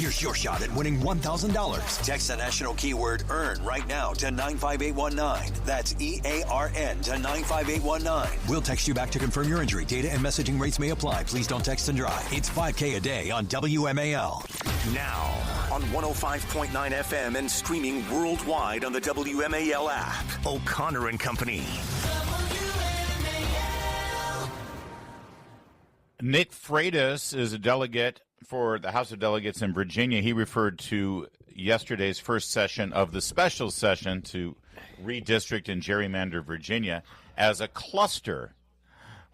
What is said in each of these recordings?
Here's your shot at winning $1,000. Text the national keyword EARN right now to 95819. That's EARN to 95819. We'll text you back to confirm your entry. Data and messaging rates may apply. Please don't text and drive. It's 5K a day on WMAL. Now on 105.9 FM and streaming worldwide on the WMAL app. O'Connor and Company. Nick Freitas is a delegate for the House of Delegates in Virginia. He referred to yesterday's first session of the special session to redistrict and gerrymander Virginia as a cluster.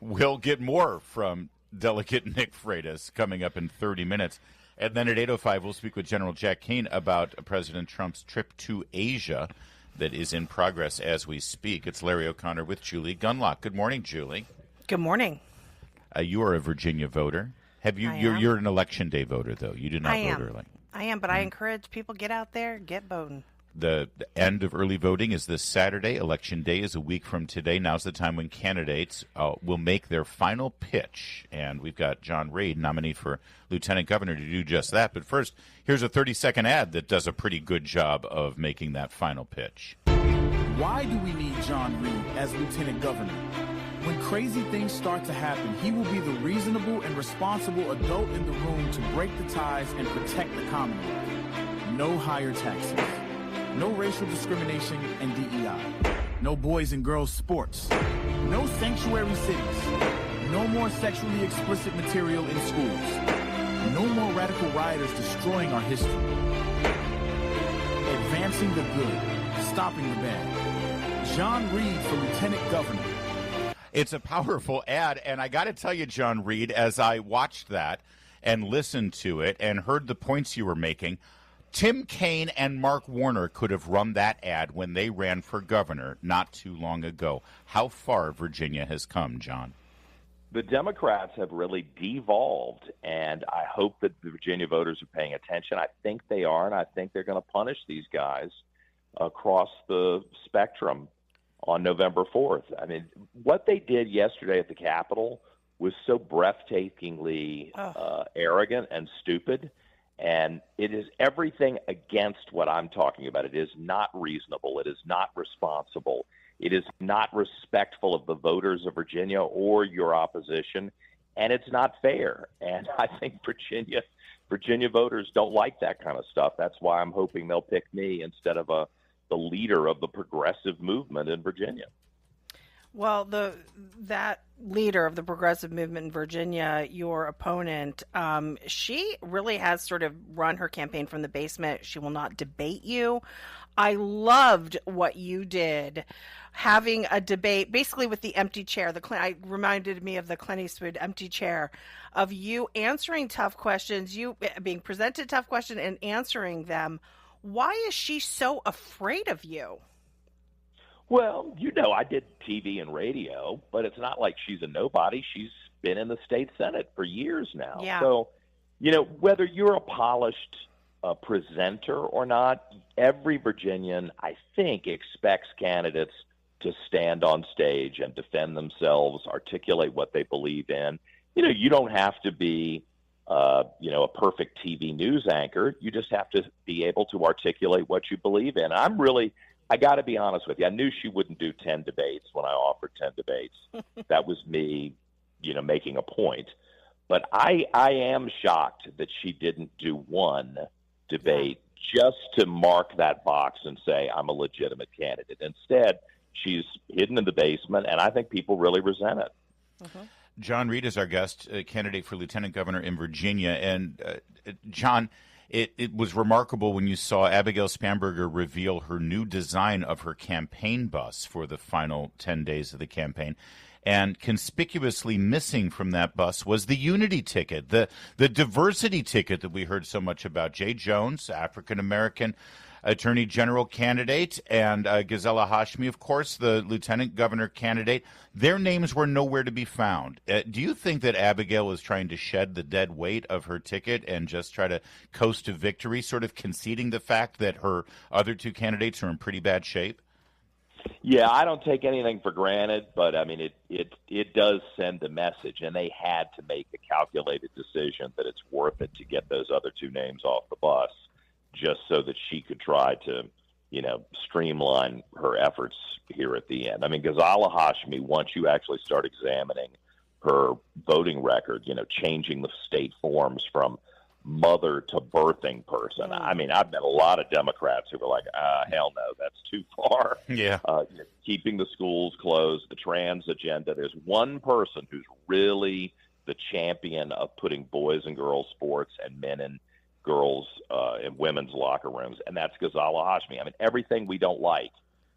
We'll get more from Delegate Nick Freitas coming up in 30 minutes. And then at 8:05, we'll speak with General Jack Keane about President Trump's trip to Asia that is in progress as we speak. It's Larry O'Connor with Julie Gunlock. Good morning, Julie. Good morning. You are a Virginia voter. You're an election day voter, though. You do not vote early. I am, but I encourage people get out there, get voting. The end of early voting is this Saturday. Election day is a week from today. Now's the time when candidates will make their final pitch. And we've got John Reid, nominee for lieutenant governor, to do just that. But first, here's a 30-second ad that does a pretty good job of making that final pitch. Why do we need John Reid as lieutenant governor? When crazy things start to happen, he will be the reasonable and responsible adult in the room to break the ties and protect the Commonwealth. No higher taxes. No racial discrimination and DEI. No boys and girls sports. No sanctuary cities. No more sexually explicit material in schools. No more radical rioters destroying our history. Advancing the good. Stopping the bad. John Reid for lieutenant governor. It's a powerful ad, and I got to tell you, John Reid, as I watched that and listened to it and heard the points you were making, Tim Kaine and Mark Warner could have run that ad when they ran for governor not too long ago. How far Virginia has come, John? The Democrats have really devolved, and I hope that the Virginia voters are paying attention. I think they are, and I think they're going to punish these guys across the spectrum on November 4th. I mean, what they did yesterday at the Capitol was so breathtakingly arrogant and stupid, and it is everything against what I'm talking about. It is not reasonable. It is not responsible. It is not respectful of the voters of Virginia or your opposition, and it's not fair. And I think Virginia voters don't like that kind of stuff. That's why I'm hoping they'll pick me instead of the leader of the progressive movement in Virginia. Well, that leader of the progressive movement in Virginia, your opponent, she really has sort of run her campaign from the basement. She will not debate you. I loved what you did, having a debate basically with the empty chair. I reminded me of the Clint Eastwood empty chair, of you answering tough questions, you being presented tough questions and answering them. Why is she so afraid of you? Well, I did TV and radio, but it's not like she's a nobody. She's been in the state Senate for years now. Yeah. So, whether you're a polished presenter or not, every Virginian, I think, expects candidates to stand on stage and defend themselves, articulate what they believe in. You don't have to be a perfect TV news anchor. You just have to be able to articulate what you believe in. I got to be honest with you. I knew she wouldn't do 10 debates when I offered 10 debates. That was me, making a point. But I am shocked that she didn't do one debate just to mark that box and say, I'm a legitimate candidate. Instead, she's hidden in the basement, and I think people really resent it. Mm-hmm. John Reid is our guest, candidate for lieutenant governor in Virginia. And, John, it was remarkable when you saw Abigail Spanberger reveal her new design of her campaign bus for the final 10 days of the campaign. And conspicuously missing from that bus was the unity ticket, the diversity ticket that we heard so much about. Jay Jones, African-American attorney general candidate, and Ghazala Hashmi, of course, the lieutenant governor candidate. Their names were nowhere to be found. Do you think that Abigail is trying to shed the dead weight of her ticket and just try to coast to victory, sort of conceding the fact that her other two candidates are in pretty bad shape? Yeah, I don't take anything for granted, but I mean, it does send a message, and they had to make a calculated decision that it's worth it to get those other two names off the bus, just so that she could try to, streamline her efforts here at the end. I mean, Ghazala Hashmi, once you actually start examining her voting record, changing the state forms from mother to birthing person. I mean, I've met a lot of Democrats who were like, hell no, that's too far. Yeah. Keeping the schools closed, the trans agenda. There's one person who's really the champion of putting boys and girls sports and men and girls in women's locker rooms, and that's Ghazala Hashmi. I mean, everything we don't like,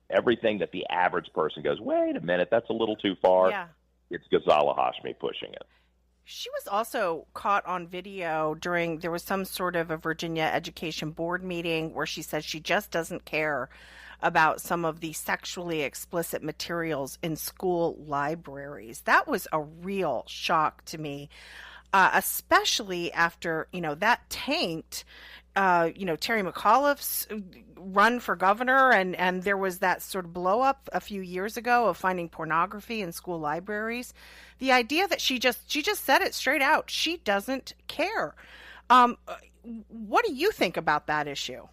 everything that the average person goes, wait a minute, that's a little too far, it's Ghazala Hashmi pushing it. She was also caught on video there was some sort of a Virginia Education Board meeting where she said she just doesn't care about some of the sexually explicit materials in school libraries. That was a real shock to me, especially after, that tanked, Terry McAuliffe's run for governor, and there was that sort of blow up a few years ago of finding pornography in school libraries. The idea that she just said it straight out. She doesn't care. What do you think about that issue?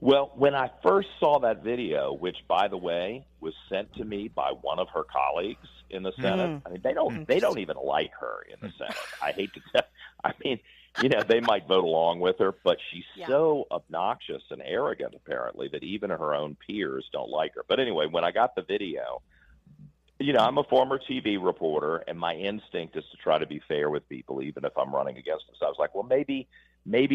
Well, when I first saw that video, which, by the way, was sent to me by one of her colleagues in the Senate, I mean, they don't even like her in the Senate. I hate to tell. I mean, they might vote along with her, but she's so obnoxious and arrogant, apparently, that even her own peers don't like her. But anyway, when I got the video, I'm a former TV reporter, and my instinct is to try to be fair with people, even if I'm running against them. So I was like, well, maybe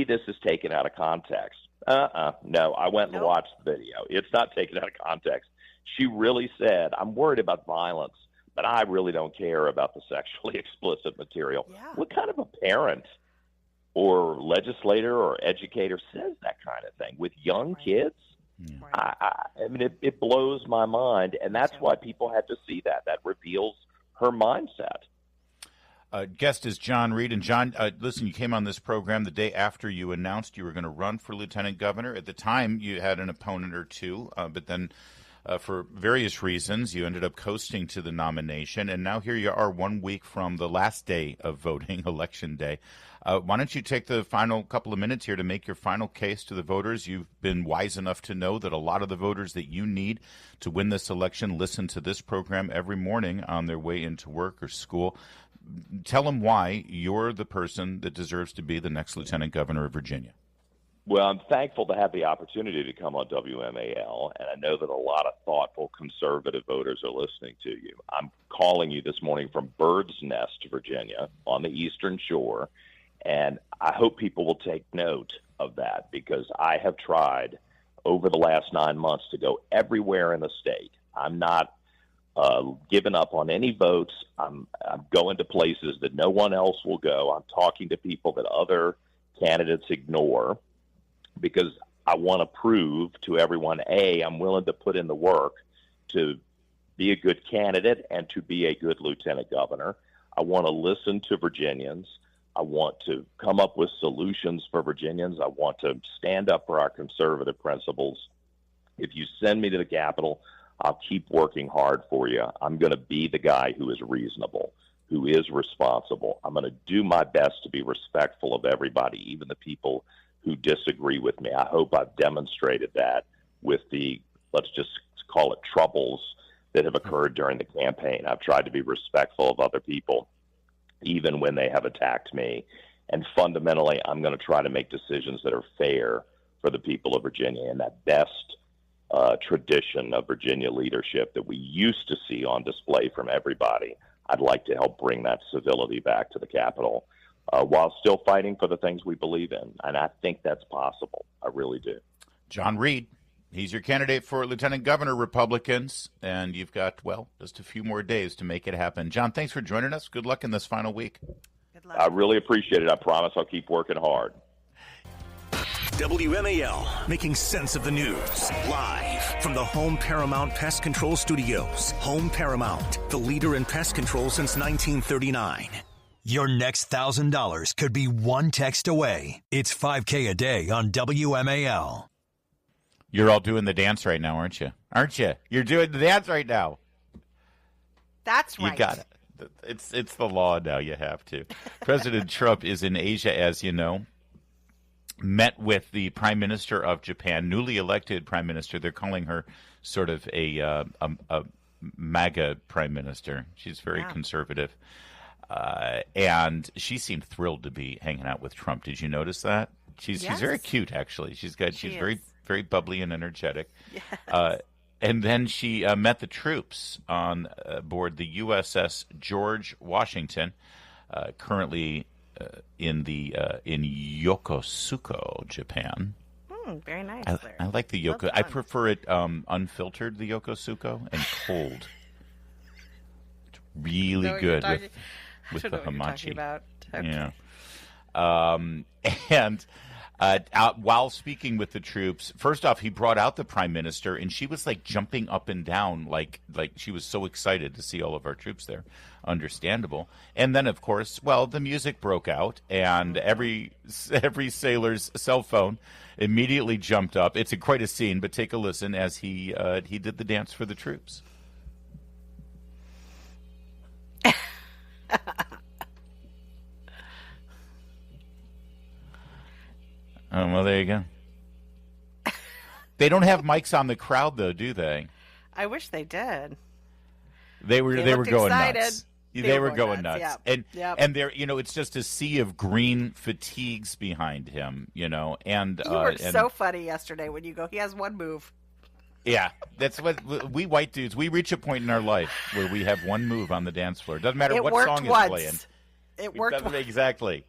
this is taken out of context. No, I went and watched the video. It's not taken out of context. She really said, I'm worried about violence, but I really don't care about the sexually explicit material. Yeah. What kind of a parent or legislator or educator says that kind of thing with young kids? I mean, it blows my mind, and that's why people had to see that. That reveals her mindset. Guest is John Reid. And John, listen, you came on this program the day after you announced you were going to run for lieutenant governor. At the time, you had an opponent or two, but then for various reasons, you ended up coasting to the nomination. And now here you are 1 week from the last day of voting, Election Day. Why don't you take the final couple of minutes here to make your final case to the voters? You've been wise enough to know that a lot of the voters that you need to win this election listen to this program every morning on their way into work or school. Tell them why you're the person that deserves to be the next lieutenant governor of Virginia. Well, I'm thankful to have the opportunity to come on WMAL, and I know that a lot of thoughtful conservative voters are listening to you. I'm calling you this morning from Bird's Nest, Virginia, on the Eastern Shore, and I hope people will take note of that, because I have tried over the last 9 months to go everywhere in the state. I'm not giving up on any votes. I'm going to places that no one else will go. I'm talking to people that other candidates ignore, because I want to prove to everyone, A, I'm willing to put in the work to be a good candidate and to be a good lieutenant governor. I want to listen to Virginians. I want to come up with solutions for Virginians. I want to stand up for our conservative principles. If you send me to the Capitol, I'll keep working hard for you. I'm going to be the guy who is reasonable, who is responsible. I'm going to do my best to be respectful of everybody, even the people who disagree with me. I hope I've demonstrated that with the, let's just call it, troubles that have occurred during the campaign. I've tried to be respectful of other people, even when they have attacked me. And fundamentally, I'm going to try to make decisions that are fair for the people of Virginia, and that best tradition of Virginia leadership that we used to see on display from everybody. I'd like to help bring that civility back to the Capitol while still fighting for the things we believe in. And I think that's possible. I really do. John Reid, he's your candidate for Lieutenant Governor, Republicans, and you've got, well, just a few more days to make it happen. John, thanks for joining us. Good luck in this final week. Good luck. I really appreciate it. I promise I'll keep working hard. WMAL, making sense of the news. Live from the Home Paramount Pest Control Studios. Home Paramount, the leader in pest control since 1939. Your next $1,000 could be one text away. It's $5K a day on WMAL. You're all doing the dance right now, aren't you? Aren't you? You're doing the dance right now. That's right. You got it. It's the law now. You have to. President Trump is in Asia, as you know. Met with the Prime Minister of Japan, newly elected Prime Minister. They're calling her sort of a MAGA Prime Minister. She's very conservative. And she seemed thrilled to be hanging out with Trump. Did you notice that? She's very cute, actually. She's very, very bubbly and energetic. Yes. And then she met the troops on board the USS George Washington, currently in Yokosuka, Japan. Very nice. I like the Yoko. I prefer it unfiltered, the Yokosuka, and cold. It's really good with the hamachi. About. Okay. Yeah. And while speaking with the troops, first off, he brought out the Prime Minister, and she was like jumping up and down, like she was so excited to see all of our troops there. Understandable. And then, of course, well, the music broke out, and every sailor's cell phone immediately jumped up. It's quite a scene, but take a listen as he did the dance for the troops. Oh, well, there you go. They don't have mics on the crowd, though, do they? I wish they did. They were going excited. Nuts. They were going nuts. Yeah. And there, it's just a sea of green fatigues behind him, and you were so funny yesterday when you go, he has one move. Yeah, that's what we white dudes, we reach a point in our life where we have one move on the dance floor. Doesn't matter what song is playing. It worked once. Exactly.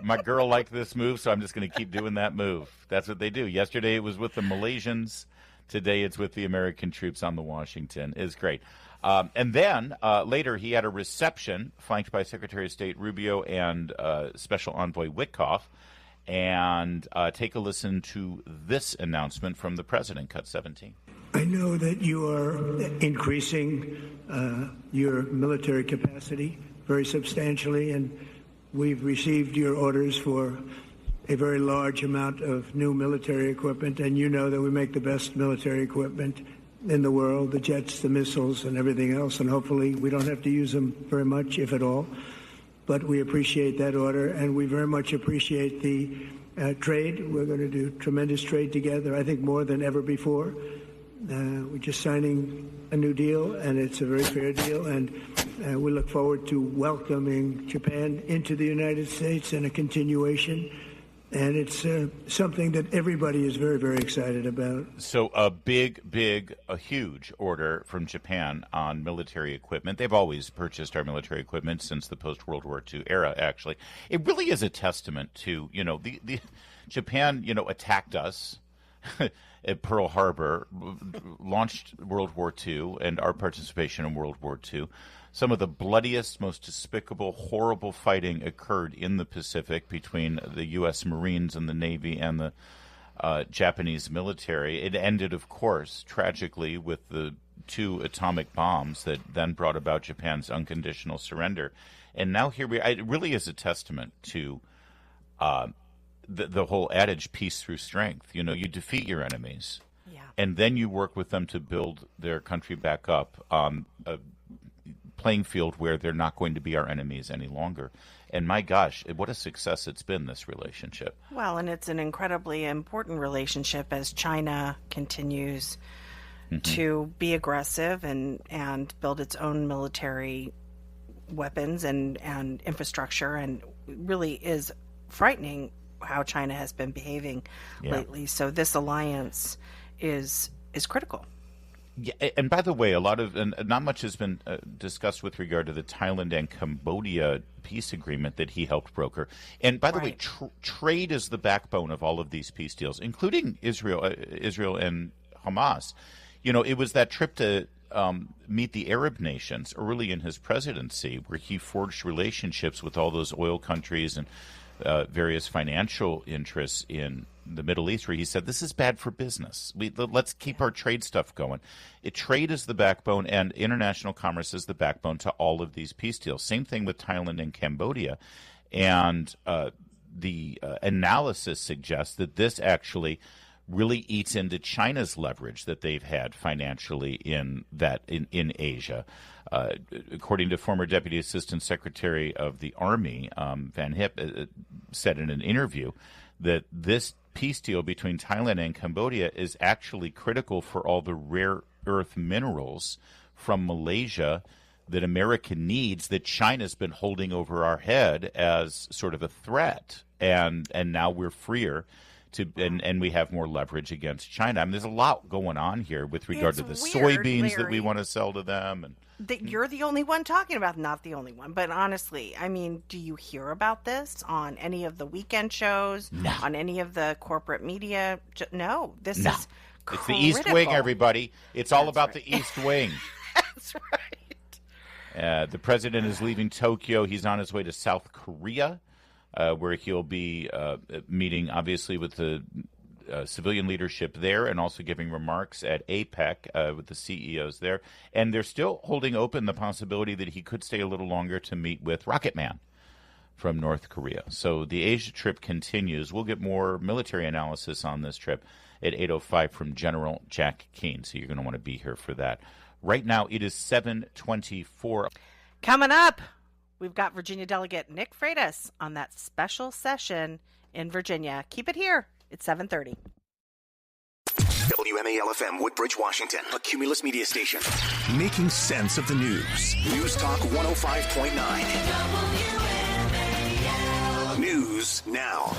My girl liked this move, so I'm just going to keep doing that move. That's what they do. Yesterday it was with the Malaysians. Today it's with the American troops on the Washington. It's great. And then later he had a reception flanked by Secretary of State Rubio and Special Envoy Witkoff. And take a listen to this announcement from the president, Cut 17. I know that you are increasing your military capacity very substantially, and we've received your orders for a very large amount of new military equipment, and you know that we make the best military equipment in the world, the jets, the missiles, and everything else, and hopefully we don't have to use them very much, if at all. But we appreciate that order, and we very much appreciate the trade. We're going to do tremendous trade together, I think more than ever before. We're just signing a new deal, and it's a very fair deal, and we look forward to welcoming Japan into the United States and a continuation. And it's something that everybody is very, very excited about. So a huge order from Japan on military equipment. They've always purchased our military equipment since the post-World War II era, actually. It really is a testament to, the Japan, attacked us at Pearl Harbor, launched World War II and our participation in World War II. Some of the bloodiest, most despicable, horrible fighting occurred in the Pacific between the U.S. Marines and the Navy and the Japanese military. It ended, of course, tragically with the 2 atomic bombs that then brought about Japan's unconditional surrender. And now here we are. It really is a testament to the whole adage, peace through strength. You defeat your enemies, and then you work with them to build their country back up on a playing field where they're not going to be our enemies any longer. And my gosh, what a success it's been, this relationship. Well, and it's an incredibly important relationship as China continues to be aggressive and build its own military weapons and infrastructure, and really is frightening how China has been behaving lately. So this alliance is critical. Yeah, and by the way, not much has been discussed with regard to the Thailand and Cambodia peace agreement that he helped broker. And by the way, trade is the backbone of all of these peace deals, including Israel and Hamas. It was that trip to meet the Arab nations early in his presidency where he forged relationships with all those oil countries and various financial interests in the Middle East, where he said, this is bad for business. Let's keep our trade stuff going. Trade is the backbone, and international commerce is the backbone to all of these peace deals. Same thing with Thailand and Cambodia. And the analysis suggests that this actually really eats into China's leverage that they've had financially in Asia. According to former Deputy Assistant Secretary of the Army, Van Hipp, said in an interview that this peace deal between Thailand and Cambodia is actually critical for all the rare earth minerals from Malaysia that America needs, that China's been holding over our head as sort of a threat. And now we're freer and we have more leverage against China. I mean, there's a lot going on here with regard to the soybeans that we want to sell to them. And that you're the only one talking about, not the only one. But honestly, I mean, do you hear about this on any of the weekend shows? No. On any of the corporate media? No. This is It's critical. the East Wing, everybody. It's all about right. the East Wing. That's right. The president is leaving Tokyo. He's on his way to South Korea, where he'll be meeting, obviously, with the civilian leadership there and also giving remarks at APEC with the CEOs there. And they're still holding open the possibility that he could stay a little longer to meet with Rocket Man from North Korea. So the Asia trip continues. We'll get more military analysis on this trip at 8:05 from General Jack Keane. So you're going to want to be here for that. Right now, it is 7:24. Coming up, we've got Virginia Delegate Nick Freitas on that special session in Virginia. Keep it here. It's 7:30. WMAL-FM, Woodbridge, Washington, a Cumulus media station. Making sense of the news. News Talk 105.9. News now.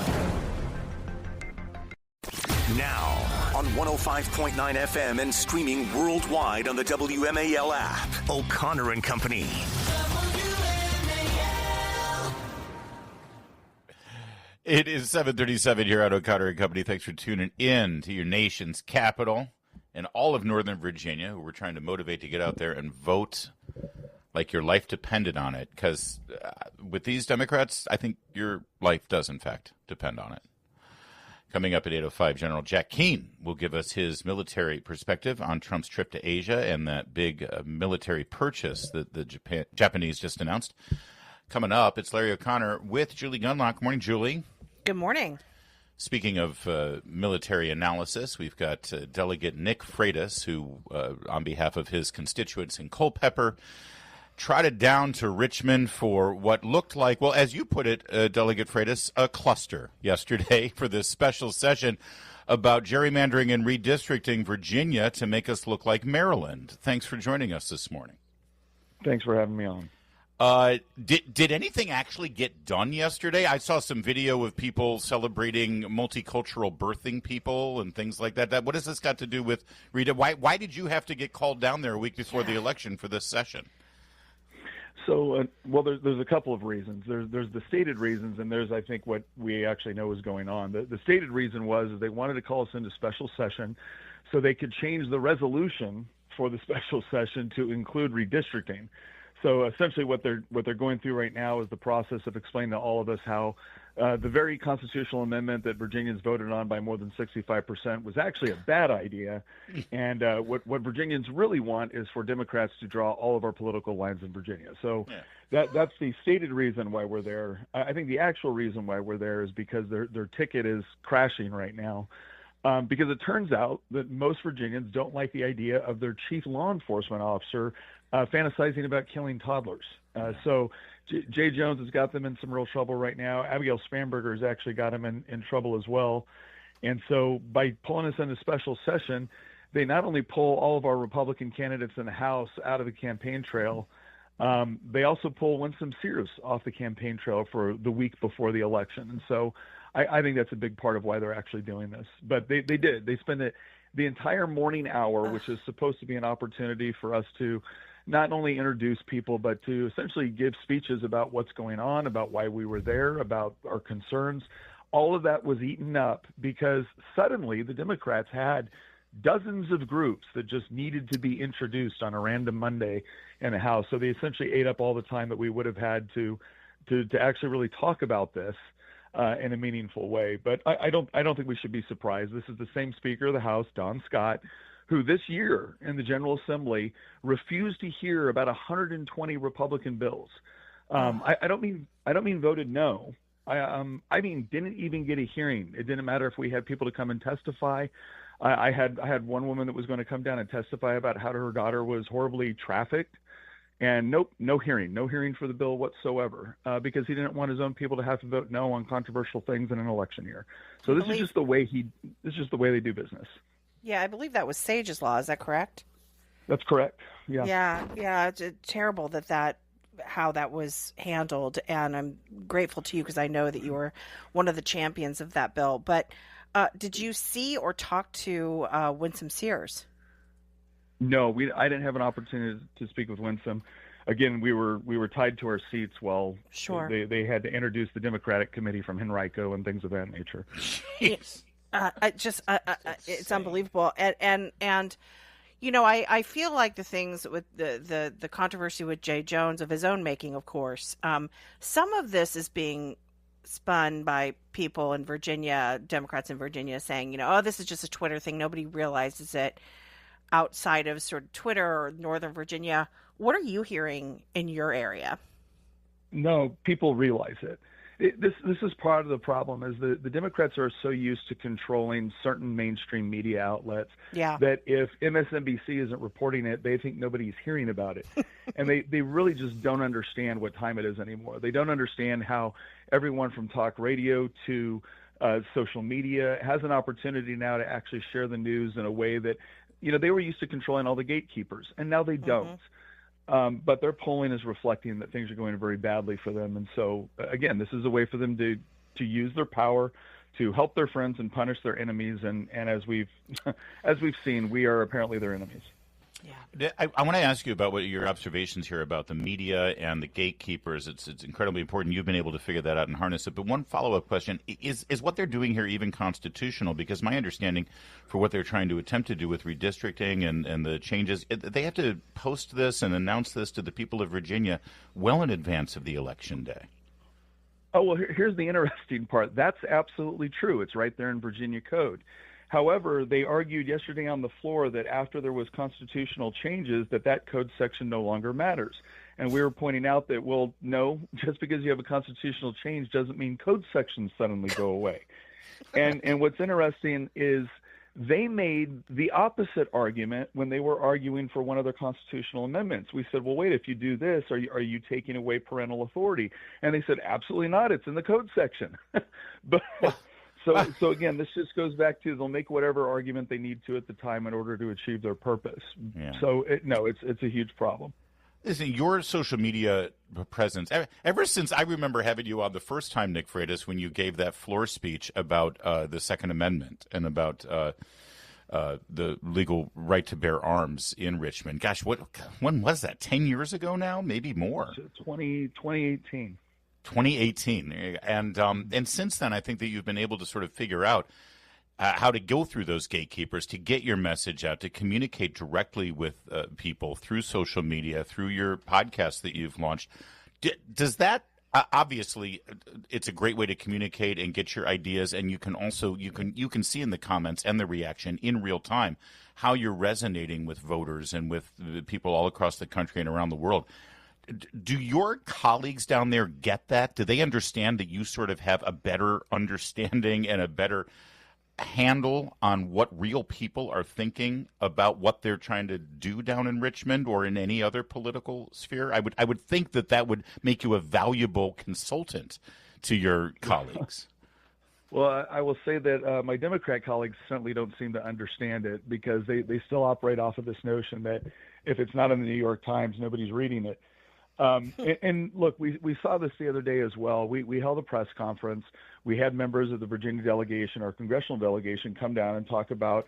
Now on 105.9 FM and streaming worldwide on the WMAL app. O'Connor and Company. It is 7:37 here on O'Connor and Company. Thanks for tuning in to your nation's capital and all of Northern Virginia, who we're trying to motivate to get out there and vote like your life depended on it. Because with these Democrats, I think your life does, in fact, depend on it. Coming up at 8:05, General Jack Keane will give us his military perspective on Trump's trip to Asia and that big military purchase that the Japanese just announced. Coming up, it's Larry O'Connor with Julie Gunlock. Good morning, Julie. Good morning. Speaking of military analysis, we've got Delegate Nick Freitas, who, on behalf of his constituents in Culpeper, trotted down to Richmond for what looked like, well, as you put it, Delegate Freitas, a cluster yesterday for this special session about gerrymandering and redistricting Virginia to make us look like Maryland. Thanks for joining us this morning. Thanks for having me on. Did anything actually get done yesterday? I saw some video of people celebrating multicultural birthing people and things like that. What has this got to do with Rita? Why did you have to get called down there a week before the election for this session? So, well, there's a couple of reasons. There's the stated reasons, and there's, I think, what we actually know is going on. The stated reason was they wanted to call us into special session so they could change the resolution for the special session to include redistricting. So essentially what they're going through right now is the process of explaining to all of us how the very constitutional amendment that Virginians voted on by more than 65% was actually a bad idea. And what Virginians really want is for Democrats to draw all of our political lines in Virginia. So that's the stated reason why we're there. I think the actual reason why we're there is because their ticket is crashing right now. Because it turns out that most Virginians don't like the idea of their chief law enforcement officer fantasizing about killing toddlers. So Jay Jones has got them in some real trouble right now. Abigail Spanberger has actually got him in trouble as well. And so by pulling us into special session, they not only pull all of our Republican candidates in the House out of the campaign trail, they also pull Winsome Sears off the campaign trail for the week before the election. And so I think that's a big part of why they're actually doing this. But they did. They spent the entire morning hour, which is supposed to be an opportunity for us to not only introduce people, but to essentially give speeches about what's going on, about why we were there, about our concerns. All of that was eaten up because suddenly the Democrats had dozens of groups that just needed to be introduced on a random Monday in the House. So they essentially ate up all the time that we would have had to actually really talk about this in a meaningful way. But I don't think we should be surprised. This is the same Speaker of the House, Don Scott, who this year in the General Assembly refused to hear about 120 Republican bills. I don't mean voted no. Didn't even get a hearing. It didn't matter if we had people to come and testify. I had one woman that was going to come down and testify about how her daughter was horribly trafficked, and nope, no hearing for the bill whatsoever, because he didn't want his own people to have to vote no on controversial things in an election year. So this is just the way they do business. Yeah, I believe that was Sage's law. Is that correct? That's correct. Yeah. Yeah. It's terrible how that was handled, and I'm grateful to you because I know that you were one of the champions of that bill. But did you see or talk to Winsome Sears? No, I didn't have an opportunity to speak with Winsome. Again, we were tied to our seats while they had to introduce the Democratic committee from Henrico and things of that nature. It's unbelievable, and I feel like the things with the controversy with Jay Jones of his own making, of course, some of this is being spun by people in Virginia, Democrats in Virginia, saying, this is just a Twitter thing. Nobody realizes it outside of sort of Twitter or Northern Virginia. What are you hearing in your area? No, people realize it. This is part of the problem, is the Democrats are so used to controlling certain mainstream media outlets that if MSNBC isn't reporting it, they think nobody's hearing about it. And they really just don't understand what time it is anymore. They don't understand how everyone from talk radio to social media has an opportunity now to actually share the news in a way that, they were used to controlling all the gatekeepers, and now they don't. But their polling is reflecting that things are going very badly for them. And so, again, this is a way for them to use their power to help their friends and punish their enemies. And as we've seen, we are apparently their enemies. Yeah, I want to ask you about what your observations here about the media and the gatekeepers. It's incredibly important. You've been able to figure that out and harness it. But one follow-up question, is what they're doing here even constitutional? Because my understanding for what they're trying to attempt to do with redistricting and the changes, they have to post this and announce this to the people of Virginia well in advance of the election day. Oh, well, here's the interesting part. That's absolutely true. It's right there in Virginia code. However, they argued yesterday on the floor that after there was constitutional changes, that code section no longer matters. And we were pointing out that, well, no, just because you have a constitutional change doesn't mean code sections suddenly go away. And what's interesting is they made the opposite argument when they were arguing for one of their constitutional amendments. We said, well, wait, if you do this, are you taking away parental authority? And they said, absolutely not. It's in the code section. But So again, this just goes back to they'll make whatever argument they need to at the time in order to achieve their purpose. Yeah. So it's a huge problem. Listen, your social media presence, ever since I remember having you on the first time, Nick Freitas, when you gave that floor speech about the Second Amendment and about the legal right to bear arms in Richmond. Gosh, when was that? 10 years ago now? Maybe more. 2018. 2018, and since then, I think that you've been able to sort of figure out how to go through those gatekeepers to get your message out, to communicate directly with people through social media, through your podcast that you've launched. Does that obviously? It's a great way to communicate and get your ideas, and you can also you can see in the comments and the reaction in real time how you're resonating with voters and with people all across the country and around the world. Do your colleagues down there get that? Do they understand that you sort of have a better understanding and a better handle on what real people are thinking about what they're trying to do down in Richmond or in any other political sphere? I would think that would make you a valuable consultant to your colleagues. Well, I will say that my Democrat colleagues certainly don't seem to understand it, because they still operate off of this notion that if it's not in the New York Times, nobody's reading it. And look, we saw this the other day as well. We held a press conference. We had members of the Virginia delegation, our congressional delegation, come down and talk about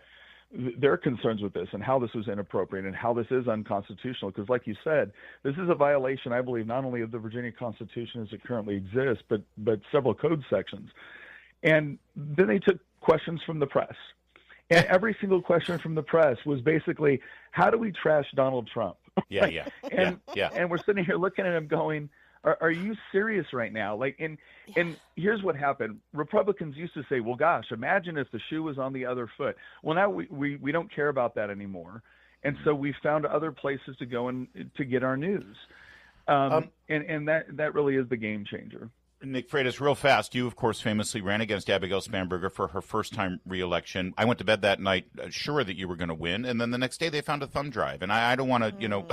their concerns with this and how this was inappropriate and how this is unconstitutional. Because like you said, this is a violation, I believe, not only of the Virginia Constitution as it currently exists, but several code sections. And then they took questions from the press. And every single question from the press was basically, how do we trash Donald Trump? Yeah. And we're sitting here looking at him going, are you serious right now? And here's what happened. Republicans used to say, well, gosh, imagine if the shoe was on the other foot. Well, now we don't care about that anymore. And so we found other places to go and to get our news. And that really is the game changer. Nick Freitas, real fast. You, of course, famously ran against Abigail Spanberger for her first-time re-election. I went to bed that night sure that you were going to win, and then the next day they found a thumb drive. And I don't want to,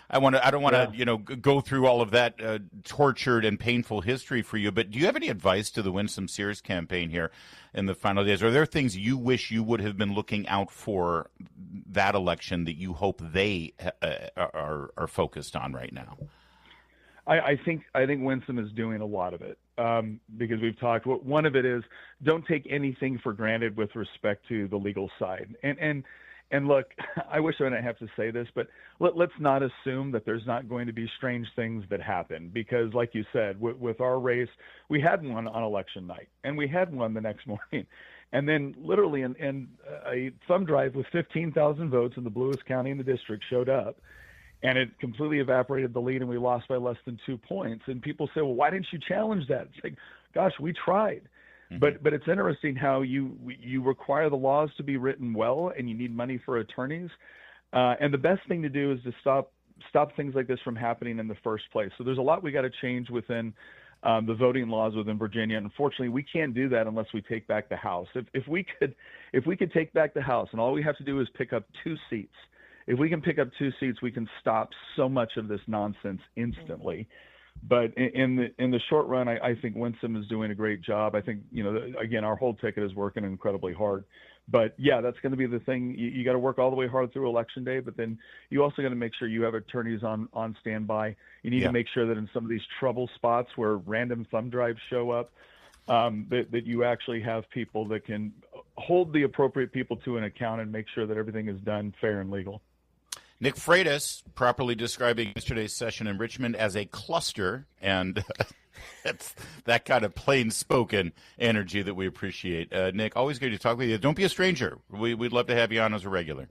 I don't want to, go through all of that tortured and painful history for you. But do you have any advice to the Winsome Sears campaign here in the final days? Are there things you wish you would have been looking out for that election that you hope they are focused on right now? I think Winsome is doing a lot of it because we've talked. One of it is don't take anything for granted with respect to the legal side. And look, I wish I didn't have to say this, but let's not assume that there's not going to be strange things that happen because, like you said, with our race, we had one on election night and we had one the next morning. And then literally in a thumb drive with 15,000 votes in the bluest county in the district showed up. And it completely evaporated the lead, and we lost by less than 2 points. And people say, well, why didn't you challenge that? It's like, gosh, we tried. Mm-hmm. But it's interesting how you require the laws to be written well, and you need money for attorneys. And the best thing to do is to stop things like this from happening in the first place. So there's a lot we got to change within the voting laws within Virginia. And unfortunately, we can't do that unless we take back the House. If we could take back the House, and all we have to do is pick up 2 seats. If we can pick up 2 seats, we can stop so much of this nonsense instantly. But in the short run, I think Winsome is doing a great job. I think, again, our whole ticket is working incredibly hard. But, yeah, that's going to be the thing. You got to work all the way hard through Election Day, but then you also got to make sure you have attorneys on standby. You need to make sure that in some of these trouble spots where random thumb drives show up, that you actually have people that can hold the appropriate people to an account and make sure that everything is done fair and legal. Nick Freitas, properly describing yesterday's session in Richmond as a cluster, and that's that kind of plain-spoken energy that we appreciate. Nick, always good to talk with you. Don't be a stranger. We'd love to have you on as a regular.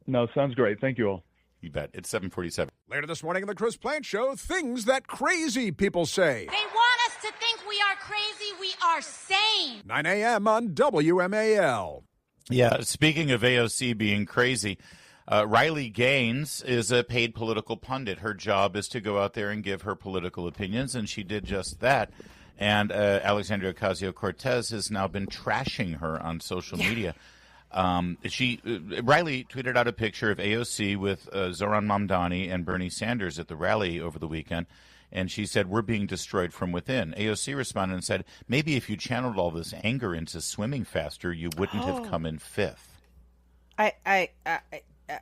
No, sounds great. Thank you all. You bet. It's 7:47. Later this morning on the Chris Plante Show, things that crazy people say. They want us to think we are crazy. We are sane. 9 a.m. on WMAL. Yeah, speaking of AOC being crazy, Riley Gaines is a paid political pundit. Her job is to go out there and give her political opinions, and she did just that. And Alexandria Ocasio-Cortez has now been trashing her on social media. Riley tweeted out a picture of AOC with Zohran Mamdani and Bernie Sanders at the rally over the weekend, and she said, "We're being destroyed from within." AOC responded and said, "Maybe if you channeled all this anger into swimming faster, you wouldn't have come in fifth."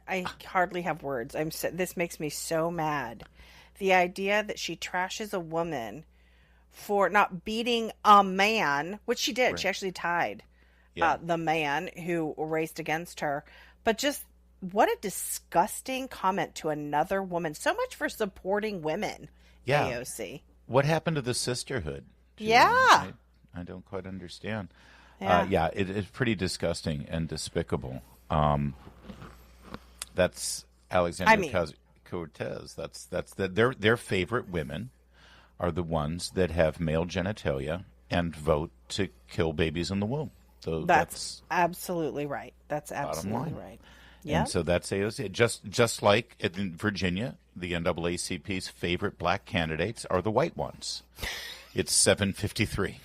I hardly have words. This makes me so mad. The idea that she trashes a woman for not beating a man, which she did. Right. She actually tied the man who raced against her. But just what a disgusting comment to another woman. So much for supporting women, AOC. What happened to the sisterhood? Yeah. I don't quite understand. Yeah, it's pretty disgusting and despicable. That's Alexandria Cortez. Their favorite women are the ones that have male genitalia and vote to kill babies in the womb. So that's absolutely right. That's absolutely right. Yeah. And so that's AOC. Just like in Virginia, the NAACP's favorite black candidates are the white ones. It's 7:53.